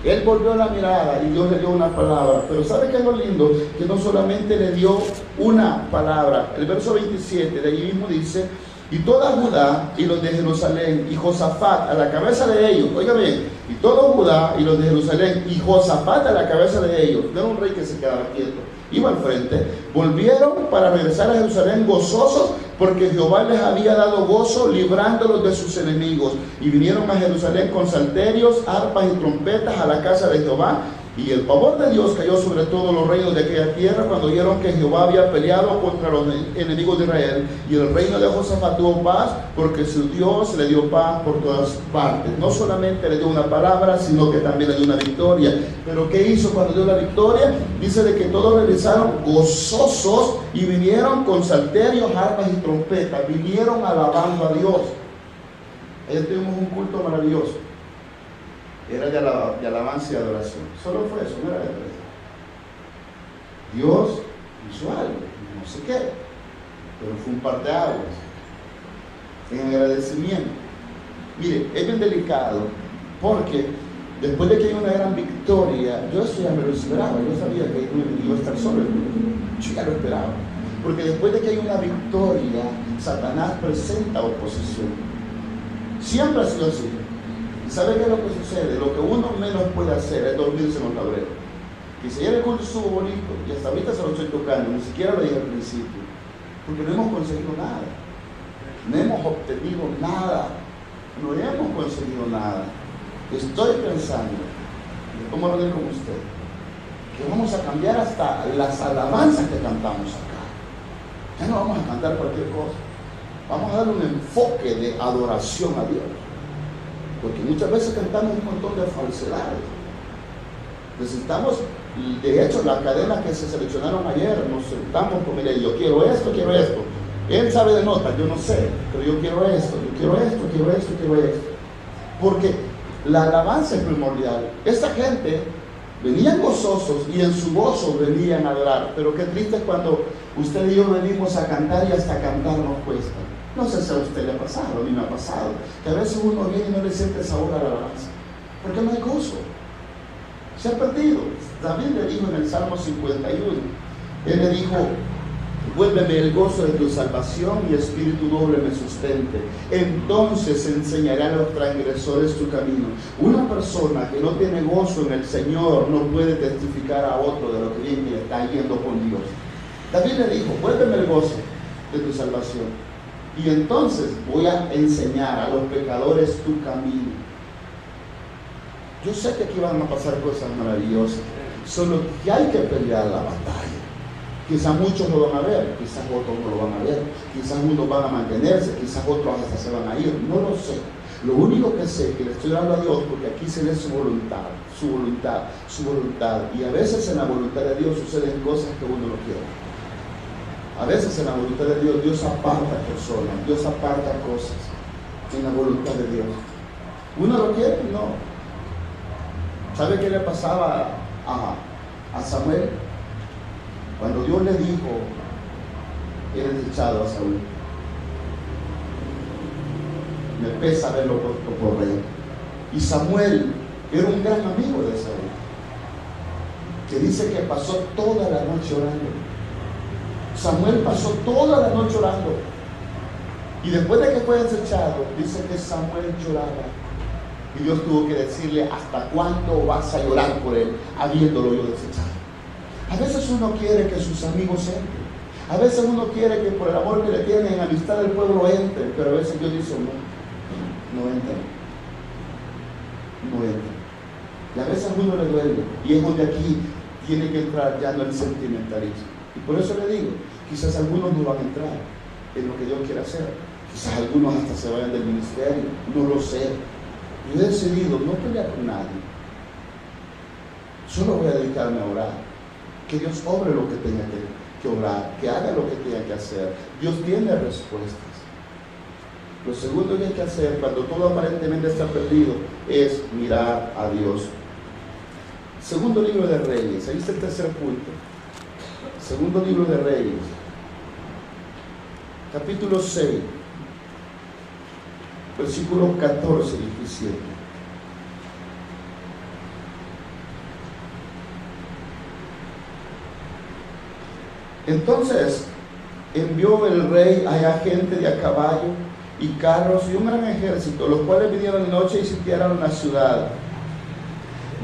Él volvió la mirada y Dios le dio una palabra. Pero ¿sabe qué es lo lindo? Que no solamente le dio una palabra. El verso 27 de allí mismo dice: y toda Judá y los de Jerusalén y Josafat a la cabeza de ellos. Oiga bien, y todo Judá y los de Jerusalén y Josafat a la cabeza de ellos. No era un rey que se quedaba quieto, iba al frente. Volvieron para regresar a Jerusalén gozosos, porque Jehová les había dado gozo librándolos de sus enemigos. Y vinieron a Jerusalén con salterios, arpas y trompetas a la casa de Jehová. Y el pavor de Dios cayó sobre todos los reinos de aquella tierra cuando oyeron que Jehová había peleado contra los enemigos de Israel. Y el reino de Josafat tuvo paz, porque su Dios le dio paz por todas partes. No solamente le dio una palabra, sino que también le dio una victoria. Pero ¿qué hizo cuando dio la victoria? Dice de que todos regresaron gozosos y vinieron con salterios, arpas y trompetas. Vinieron alabando a Dios. Ayer tuvimos un culto maravilloso. Era de alabanza y adoración. Solo fue eso, no era de presa. Dios hizo algo, no sé qué, pero fue un parteaguas. en agradecimiento. Mire, es bien delicado porque después de que hay una gran victoria, yo eso ya me lo esperaba, yo sabía que iba a estar solo, yo ya lo esperaba. Porque después de que hay una victoria, Satanás presenta oposición. Siempre ha sido así. ¿Y sabe qué es lo que sucede? Lo que uno menos puede hacer es dormirse en los laureles. Que si ayer el culto estuvo bonito, y hasta ahorita se lo estoy tocando, ni siquiera lo dije al principio, porque no hemos conseguido nada. No hemos obtenido nada. No hemos conseguido nada. Estoy pensando, y como lo digo con usted, que vamos a cambiar hasta las alabanzas que cantamos acá. Ya no vamos a cantar cualquier cosa. Vamos a darle un enfoque de adoración a Dios. Porque muchas veces cantamos un montón de falsedades. Necesitamos, de hecho, las cadenas que se seleccionaron ayer, nos sentamos con, mire, yo quiero esto, quiero esto. Él sabe de notas, yo no sé, pero yo quiero esto, yo quiero esto, quiero esto, quiero esto. Porque la alabanza es primordial. Esta gente venían gozosos y en su gozo venían a adorar. Pero qué triste es cuando usted y yo venimos a cantar y hasta cantar nos cuesta. No sé si a usted le ha pasado, a mí me ha pasado, que a veces uno viene y no le siente sabor a la alabanza, porque no hay gozo. Se ha perdido. David le dijo en el Salmo 51, él le dijo: vuélveme el gozo de tu salvación y espíritu noble me sustente. Entonces enseñaré a los transgresores tu camino. Una persona que no tiene gozo en el Señor no puede testificar a otro de lo que bien le está yendo con Dios. David le dijo: vuélveme el gozo de tu salvación. Y entonces voy a enseñar a los pecadores tu camino. Yo sé que aquí van a pasar cosas maravillosas, solo que hay que pelear la batalla. Quizás muchos lo van a ver, quizás otros no lo van a ver, quizás unos van a mantenerse, quizás otros hasta se van a ir, no lo sé. Lo único que sé es que le estoy dando a Dios porque aquí se ve su voluntad, su voluntad, su voluntad. Y a veces en la voluntad de Dios suceden cosas que uno no quiere. A veces en la voluntad de Dios, Dios aparta personas, Dios aparta cosas en la voluntad de Dios. ¿Uno lo quiere? No. ¿Sabe qué le pasaba a Samuel? Cuando Dios le dijo: eres echado a Saúl. Me pesa verlo puesto por rey. Y Samuel era un gran amigo de Saúl, que dice que pasó toda la noche orando. Samuel pasó toda la noche orando. Y después de que fue desechado, dice que Samuel lloraba. Y Dios tuvo que decirle: ¿hasta cuándo vas a llorar por él, habiéndolo yo desechado? A veces uno quiere que sus amigos entren. A veces uno quiere que por el amor que le tienen, en amistad del pueblo, entren. Pero a veces Dios dice: no entren. No entren. Y a veces a uno le duele. Y es donde aquí tiene que entrar ya no el sentimentalismo. Y por eso le digo, quizás algunos no van a entrar en lo que Dios quiere hacer. Quizás algunos hasta se vayan del ministerio. No lo sé. Yo he decidido no pelear con nadie. Solo voy a dedicarme a orar. Que Dios obre lo que tenga que obrar, que haga lo que tenga que hacer. Dios tiene respuestas. Lo segundo que hay que hacer cuando todo aparentemente está perdido es mirar a Dios. Segundo libro de Reyes, ahí está el tercer punto. Segundo libro de Reyes, capítulo 6, versículos 14 y 17. Entonces envió el rey allá gente de a caballo y carros y un gran ejército, los cuales vinieron de noche y sitiaron la ciudad.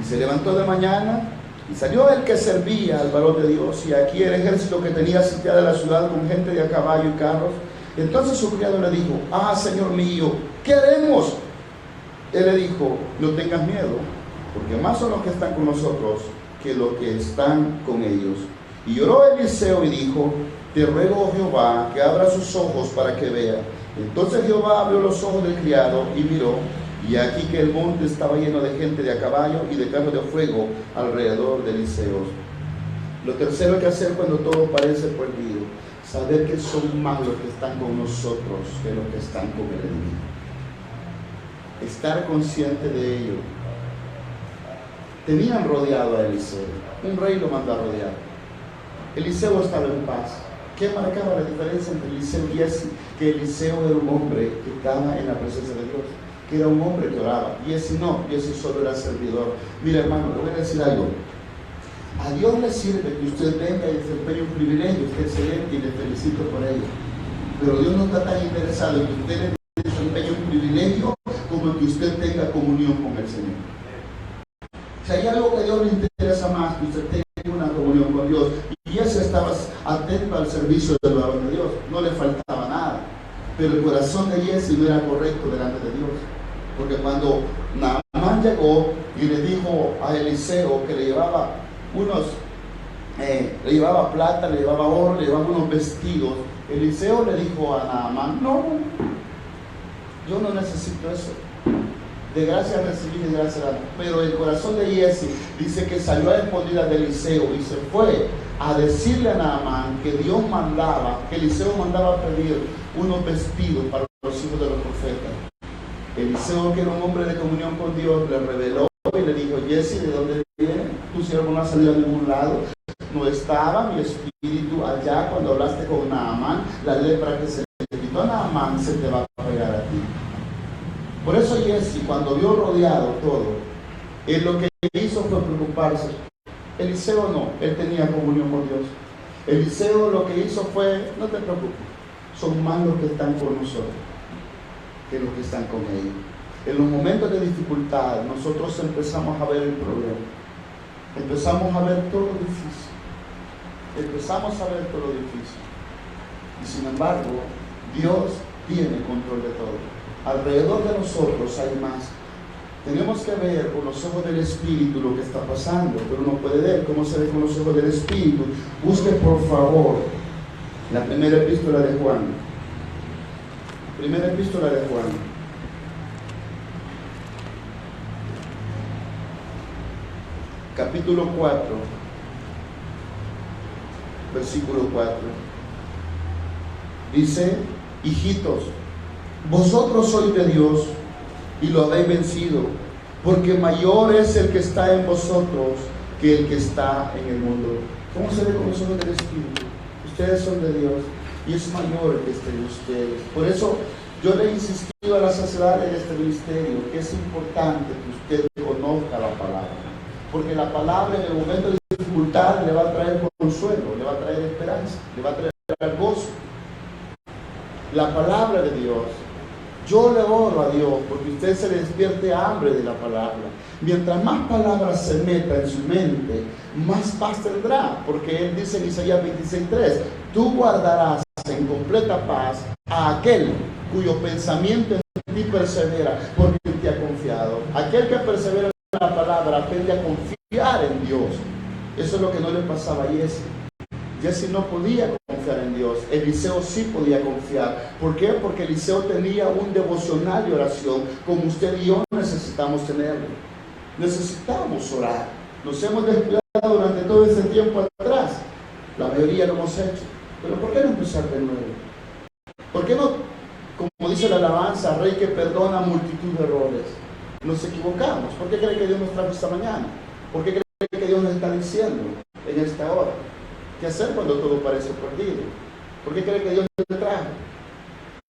Y se levantó de mañana y salió el que servía al varón de Dios, y aquí el ejército que tenía sitiada la ciudad con gente de a caballo y carros. Entonces su criado le dijo: Señor mío, ¿qué haremos? Él le dijo: no tengas miedo, porque más son los que están con nosotros que los que están con ellos. Y oró Eliseo y dijo: te ruego, oh Jehová, que abra sus ojos para que vea. Entonces Jehová abrió los ojos del criado y miró, y aquí que el monte estaba lleno de gente de a caballo y de carros de fuego alrededor de Eliseo. Lo tercero que hacer cuando todo parece perdido: saber que son más los que están con nosotros que los que están con el enemigo. Estar consciente de ello. Tenían rodeado a Eliseo. Un rey lo mandó a rodear. Eliseo estaba en paz. ¿Qué marcaba la diferencia entre Eliseo y Giezi? Que Eliseo era un hombre que estaba en la presencia de Dios, que era un hombre que oraba. Giezi no, Giezi solo era servidor. Mira, hermano, le voy a decir algo. A Dios le sirve que usted venga y desempeñe un privilegio, usted es excelente y le felicito por ello. Pero Dios no está tan interesado en que usted le desempeñe un privilegio como en que usted tenga comunión con el Señor. Si hay algo que a Dios le interesa más, que usted tenga una comunión con Dios. Y ese estaba atento al servicio del varón de Dios, no le faltaba nada. Pero el corazón de Giezi no era correcto delante de Dios. Porque cuando Naamán llegó y le dijo a Eliseo que le llevaba le llevaba plata, le llevaba oro, le llevaba unos vestidos, Eliseo le dijo a Naamán: no, yo no necesito eso. De gracia recibí, de gracia dar. Pero el corazón de Giezi dice que salió a escondidas de Eliseo y se fue a decirle a Naamán que Dios mandaba, que Eliseo mandaba a pedir unos vestidos para los hijos de los profetas. Eliseo, que era un hombre de comunión con Dios, le reveló y le dijo: Giezi, ¿de dónde viene? Tu siervo no ha salido a ningún lado. No estaba mi espíritu allá cuando hablaste con Naamán. La lepra que se le quitó a Naamán se te va a pegar a ti. Por eso Giezi, cuando vio rodeado todo, él lo que hizo fue preocuparse. Eliseo no, él tenía comunión con Dios. Eliseo lo que hizo fue: no te preocupes, son más los que están con nosotros que los que están con ellos. En los momentos de dificultad, nosotros empezamos a ver el problema. Empezamos a ver todo difícil. Empezamos a ver todo difícil. Y sin embargo, Dios tiene control de todo. Alrededor de nosotros hay más. Tenemos que ver con los ojos del Espíritu lo que está pasando, pero uno puede ver cómo se ve con los ojos del Espíritu. Busque por favor la primera epístola de Juan. Primera epístola de Juan. Capítulo 4, versículo 4. Dice: hijitos, vosotros sois de Dios y lo habéis vencido, porque mayor es el que está en vosotros que el que está en el mundo. ¿Cómo se ve con los ojos del Espíritu? Ustedes son de Dios y es mayor el que está en ustedes. Por eso yo le he insistido a la sacerdote de este ministerio que es importante que usted conozca la palabra, porque la palabra en el momento de dificultad le va a traer consuelo, le va a traer esperanza, le va a traer gozo. La palabra de Dios. Yo le oro a Dios porque usted se le despierte hambre de la palabra. Mientras más palabras se meta en su mente, más paz tendrá, porque Él dice en Isaías 26:3: tú guardarás en completa paz a aquel cuyo pensamiento en ti persevera, porque en ti ha confiado. Aquel que persevera en la palabra aprende a confiar en Dios. Eso es lo que no le pasaba a Giezi. Giezi no podía confiar en Dios. Eliseo sí podía confiar. ¿Por qué? Porque Eliseo tenía un devocional de oración, como usted y yo necesitamos tenerlo. Necesitamos orar. Nos hemos descuidado durante todo ese tiempo atrás. La mayoría lo hemos hecho. Pero ¿por qué no empezar de nuevo? ¿Por qué no, como dice la alabanza, Rey que perdona multitud de errores? Nos equivocamos. ¿Por qué cree que Dios nos trajo esta mañana? ¿Por qué cree que Dios nos está diciendo en esta hora? ¿Qué hacer cuando todo parece perdido? ¿Por qué cree que Dios le trajo?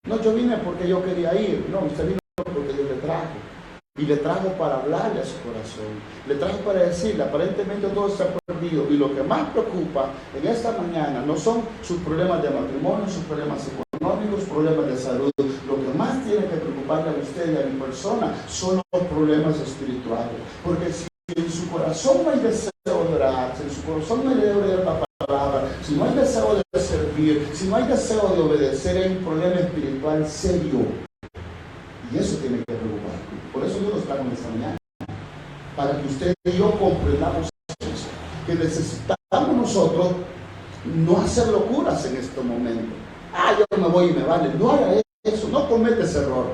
No, yo vine porque yo quería ir. No, usted vino porque Dios le trajo. Y le trajo para hablarle a su corazón. Le trajo para decirle: aparentemente todo está perdido. Y lo que más preocupa en esta mañana no son sus problemas de matrimonio, sus problemas económicos, problemas de salud. Lo que más tiene que preocuparle a usted y a mi persona son los problemas espirituales. Porque si en su corazón no hay deseo de orar, si en su corazón no hay deseo de leer la palabra, si no hay deseo de servir, si no hay deseo de obedecer, hay un problema espiritual serio. Y eso tiene que preocupar. Por eso yo los traigo esta mañana. Para que usted y yo comprendamos eso. Que necesitamos nosotros no hacer locuras en este momento. Yo me voy y me vale. No haga eso. No cometa ese error.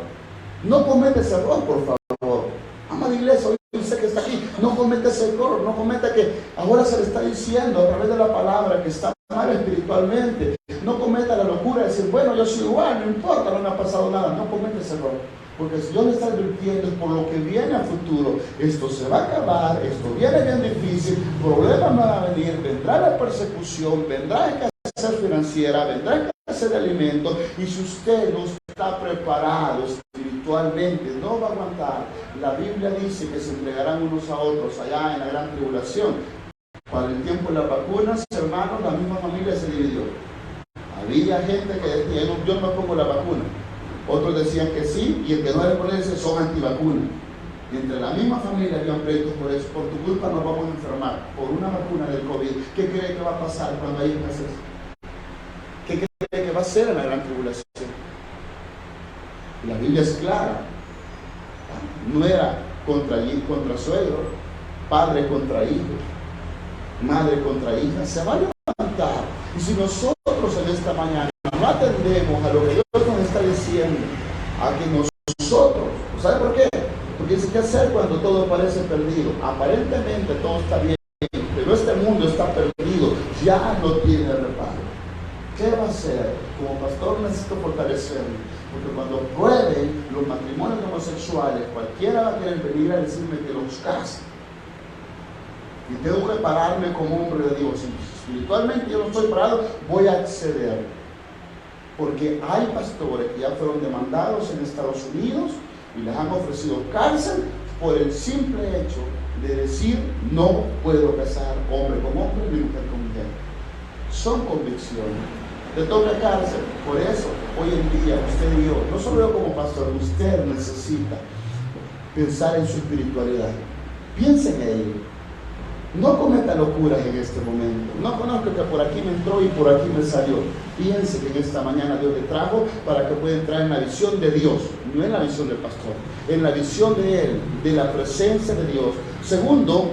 No cometa ese error, por favor. Amada iglesia, hoy usted que está aquí, no cometa ese error. No cometa que ahora se le está diciendo a través de la palabra que está mal espiritualmente. No cometa la locura de decir: bueno, yo soy igual, no importa, no me ha pasado nada. No cometa ese error. Porque si Dios le está advirtiendo por lo que viene a futuro, esto se va a acabar, esto viene bien difícil, problemas van a venir, vendrá la persecución, vendrá escasez financiera, vendrá escasez de alimentos, y si usted no está preparado espiritualmente, no va a aguantar. La Biblia dice que se entregarán unos a otros allá en la gran tribulación. Para el tiempo de las vacunas, hermanos, la misma familia se dividió. Había gente que decía, yo no me pongo la vacuna. Otros decían que sí, y el que no le ponerse son antivacunas. Y entre la misma familia habían pleitos por eso. Por tu culpa nos vamos a enfermar por una vacuna del COVID. ¿Qué cree que va a pasar cuando hay escasez? ¿Qué cree que va a ser en la gran tribulación? La Biblia es clara. No era contra suegro, padre contra hijo, madre contra hija. Se va a levantar. Y si nosotros en esta mañana no atendemos a lo que Dios nos está diciendo, a que nosotros, ¿sabe por qué? Porque dice, ¿qué hacer cuando todo parece perdido? Aparentemente todo está bien, pero este mundo está perdido, ya no tiene reparo. ¿Qué va a hacer? Como pastor necesito fortalecerme, porque cuando prueben los matrimonios homosexuales, cualquiera va a querer venir a decirme que los case. Y tengo que pararme como hombre de Dios. Espiritualmente yo no estoy parado, voy a acceder. Porque hay pastores que ya fueron demandados en Estados Unidos y les han ofrecido cárcel por el simple hecho de decir no puedo casar hombre con hombre ni mujer con mujer. Son convicciones. Te toca cárcel. Por eso, hoy en día, usted y yo, no solo yo como pastor, usted necesita pensar en su espiritualidad. Piense en ello. No cometa locuras en este momento. No conozca que por aquí me entró y por aquí me salió. Piense que en esta mañana Dios le trajo para que pueda entrar en la visión de Dios, no en la visión del pastor, en la visión de Él, de la presencia de Dios. Segundo,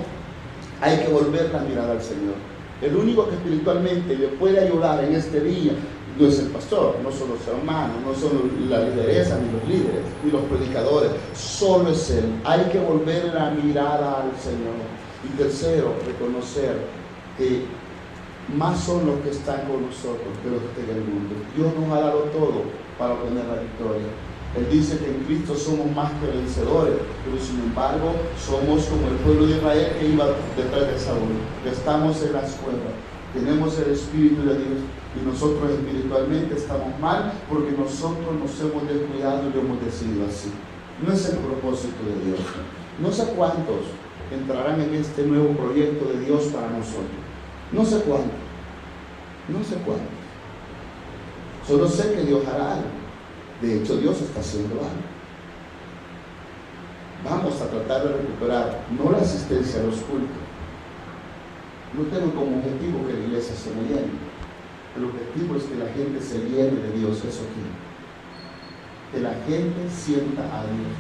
hay que volver la mirada al Señor. El único que espiritualmente le puede ayudar en este día no es el pastor, no son los hermanos, no son la lideresa, ni los líderes, ni los predicadores. Solo es Él. Hay que volver la mirada al Señor. Y tercero, reconocer que más son los que están con nosotros que los que están en el mundo. Dios nos ha dado todo para obtener la victoria. Él dice que en Cristo somos más que vencedores, pero sin embargo somos como el pueblo de Israel que iba detrás de Saúl. Estamos en las cuevas, tenemos el Espíritu de Dios y nosotros espiritualmente estamos mal porque nosotros nos hemos descuidado y lo hemos decidido así. No es el propósito de Dios. No sé cuántos entrarán en este nuevo proyecto de Dios para nosotros. No sé cuánto. No sé cuánto. Solo sé que Dios hará algo. De hecho, Dios está haciendo algo. Vamos a tratar de recuperar, no la asistencia a los cultos. No tengo como objetivo que la iglesia se me llene. El objetivo es que la gente se llene de Dios, eso quiero. Que la gente sienta a Dios.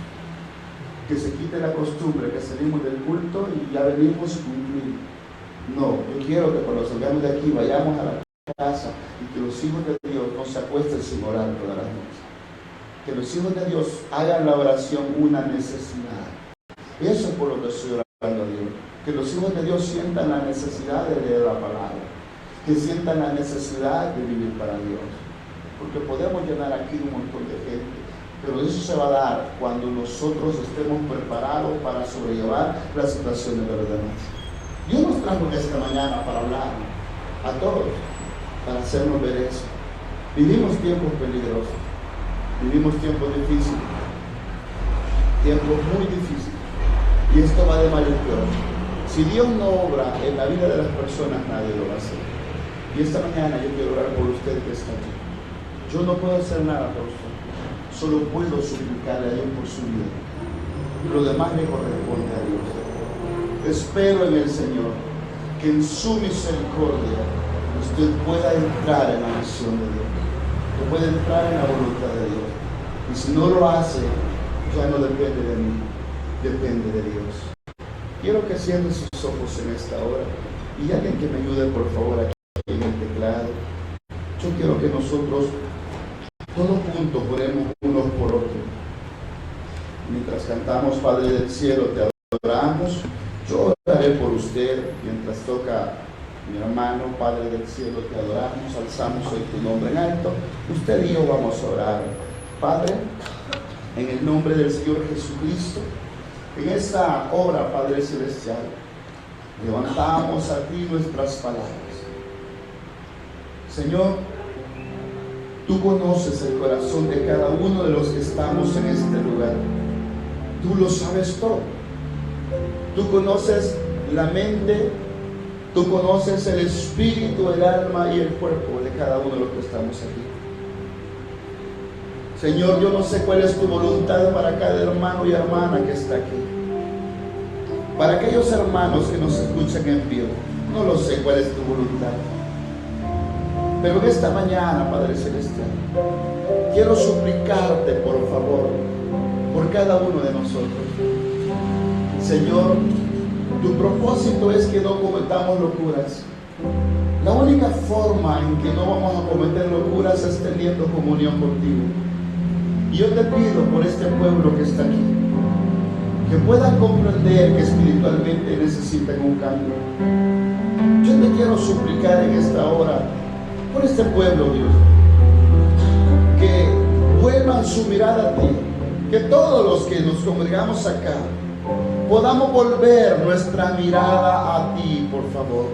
Que se quite la costumbre que salimos del culto y ya venimos a cumplir. No, yo quiero que cuando salgamos de aquí vayamos a la casa y que los hijos de Dios no se acuesten sin orar todas las noches. Que los hijos de Dios hagan la oración una necesidad. Eso es por lo que estoy orando a Dios. Que los hijos de Dios sientan la necesidad de leer la palabra. Que sientan la necesidad de vivir para Dios. Porque podemos llenar aquí un montón de gente. Pero eso se va a dar cuando nosotros estemos preparados para sobrellevar las situaciones de los demás. Dios nos trajo esta mañana para hablar a todos, para hacernos ver eso. Vivimos tiempos peligrosos, vivimos tiempos difíciles, tiempos muy difíciles. Y esto va de mal en peor. Si Dios no obra en la vida de las personas, nadie lo va a hacer. Y esta mañana yo quiero orar por usted que está aquí. Yo no puedo hacer nada por usted. Solo puedo suplicarle a Dios por su vida. Lo demás le corresponde a Dios. Espero en el Señor que en su misericordia usted pueda entrar en la visión de Dios, que pueda entrar en la voluntad de Dios. Y si no lo hace, ya no depende de mí, depende de Dios. Quiero que cierren sus ojos en esta hora y alguien que me ayude por favor aquí en el teclado. Yo quiero que nosotros todos juntos oremos unos por otros. Mientras cantamos Padre del Cielo, te adoramos. Yo oraré por usted mientras toca mi hermano. Padre del Cielo, te adoramos. Alzamos hoy tu nombre en alto. Usted y yo vamos a orar. Padre, en el nombre del Señor Jesucristo, en esta hora, Padre Celestial, levantamos a ti nuestras palabras. Señor, tú conoces el corazón de cada uno de los que estamos en este lugar. Tú lo sabes todo. Tú conoces la mente, tú conoces el espíritu, el alma y el cuerpo de cada uno de los que estamos aquí. Señor, yo no sé cuál es tu voluntad para cada hermano y hermana que está aquí. Para aquellos hermanos que nos escuchan en vivo, no lo sé cuál es tu voluntad. Pero en esta mañana, Padre Celestial, quiero suplicarte, por favor, por cada uno de nosotros. Señor, tu propósito es que no cometamos locuras. La única forma en que no vamos a cometer locuras es teniendo comunión contigo. Y yo te pido por este pueblo que está aquí, que puedan comprender que espiritualmente necesitan un cambio. Yo te quiero suplicar en esta hora por este pueblo, Dios, que vuelvan su mirada a ti, que todos los que nos congregamos acá podamos volver nuestra mirada a ti, por favor,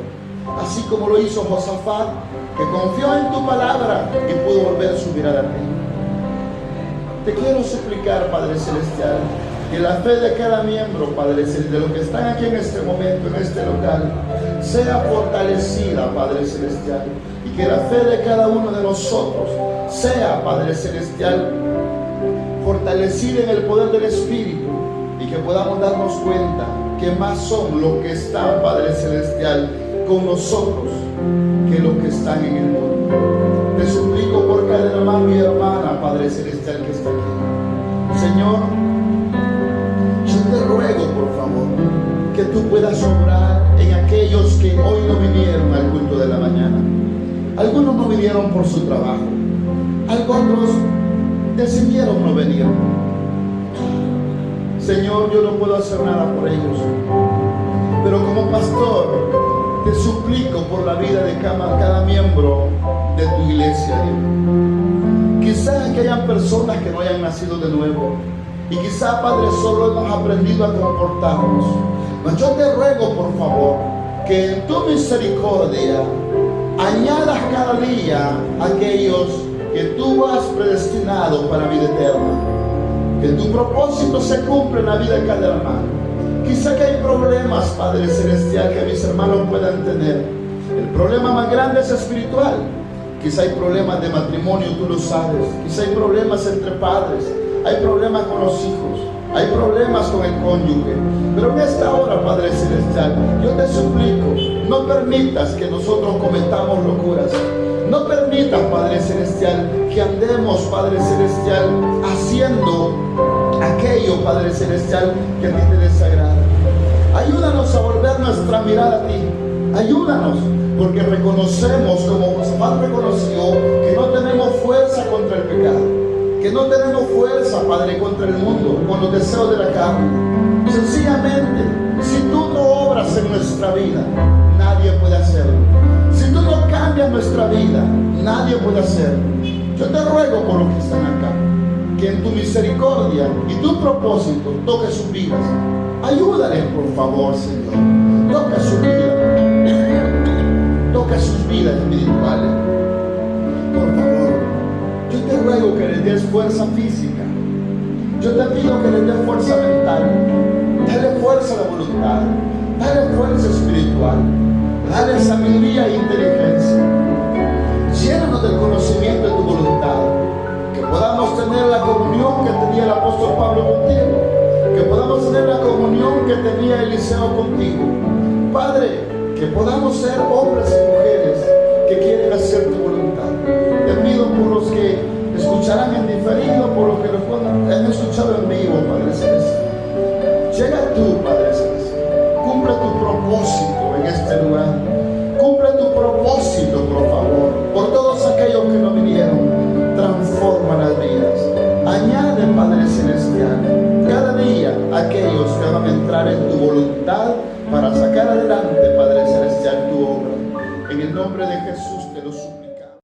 así como lo hizo Josafat, que confió en tu palabra y pudo volver su mirada a ti. Te quiero suplicar, Padre Celestial, que la fe de cada miembro, Padre Celestial, de los que están aquí en este momento, en este local, sea fortalecida, Padre Celestial, y que la fe de cada uno de nosotros sea, Padre Celestial, fortalecida en el poder del Espíritu, y que podamos darnos cuenta que más son los que están, Padre Celestial, con nosotros que los que están en el mundo. Te suplico por cada hermano y hermana, Padre Celestial, que está aquí. Señor, yo te ruego, por favor, que tú puedas obrar en aquellos que hoy no vinieron al culto de la mañana. Algunos no vinieron por su trabajo, algunos decidieron no venir. Señor, yo no puedo hacer nada por ellos, pero como pastor te suplico por la vida de cada miembro de tu iglesia, Dios. Quizás que hayan personas que no hayan nacido de nuevo, y quizás, Padre, solo hemos aprendido a comportarnos. Mas yo te ruego, por favor, que en tu misericordia añadas cada día a aquellos que tú has predestinado para vida eterna. Que tu propósito se cumpla en la vida de cada hermano. Quizá que hay problemas, Padre Celestial, que mis hermanos puedan tener. El problema más grande es espiritual. Quizá hay problemas de matrimonio, tú lo sabes. Quizá hay problemas entre padres. Hay problemas con los hijos. Hay problemas con el cónyuge. Pero en esta hora, Padre Celestial, yo te suplico, no permitas que nosotros cometamos locuras. No permitas, Padre Celestial, que andemos, Padre Celestial, haciendo aquello, Padre Celestial, que a ti te desagrada. Ayúdanos a volver nuestra mirada a ti. Ayúdanos, porque reconocemos, como Josafat reconoció, que no tenemos fuerza contra el pecado, que no tenemos fuerza, Padre, contra el mundo, con los deseos de la carne. Sencillamente, si tú no obras en nuestra vida, nadie puede hacerlo. Si tú no cambias nuestra vida, nadie puede hacerlo. Yo te ruego por los que están acá, que en tu misericordia y tu propósito toque sus vidas. Ayúdales, por favor, Señor. Toca su vida. Toca sus vidas espirituales. Por favor, yo te ruego que les des fuerza física. Yo te pido que les des fuerza mental. Dale fuerza a la voluntad. Dale fuerza espiritual. Dale sabiduría e inteligencia. Llénanos del conocimiento de tu voluntad. Que podamos tener la comunión que tenía el apóstol Pablo contigo. Que podamos tener la comunión que tenía Eliseo contigo. Padre, que podamos ser hombres y mujeres que quieren hacer tu voluntad. Te pido por los que escucharán en diferido, por los que han escuchado en vivo, Padre Celestial. Llega tú, Padre Celestial. Cumple tu propósito en este lugar. Cumple tu propósito, por favor, por todos aquellos que no vinieron. Transforma las vidas. Añade, Padre Celestial, cada día aquellos que van a entrar en tu voluntad para sacar adelante, Padre Celestial, tu obra. En el nombre de Jesús te lo suplico.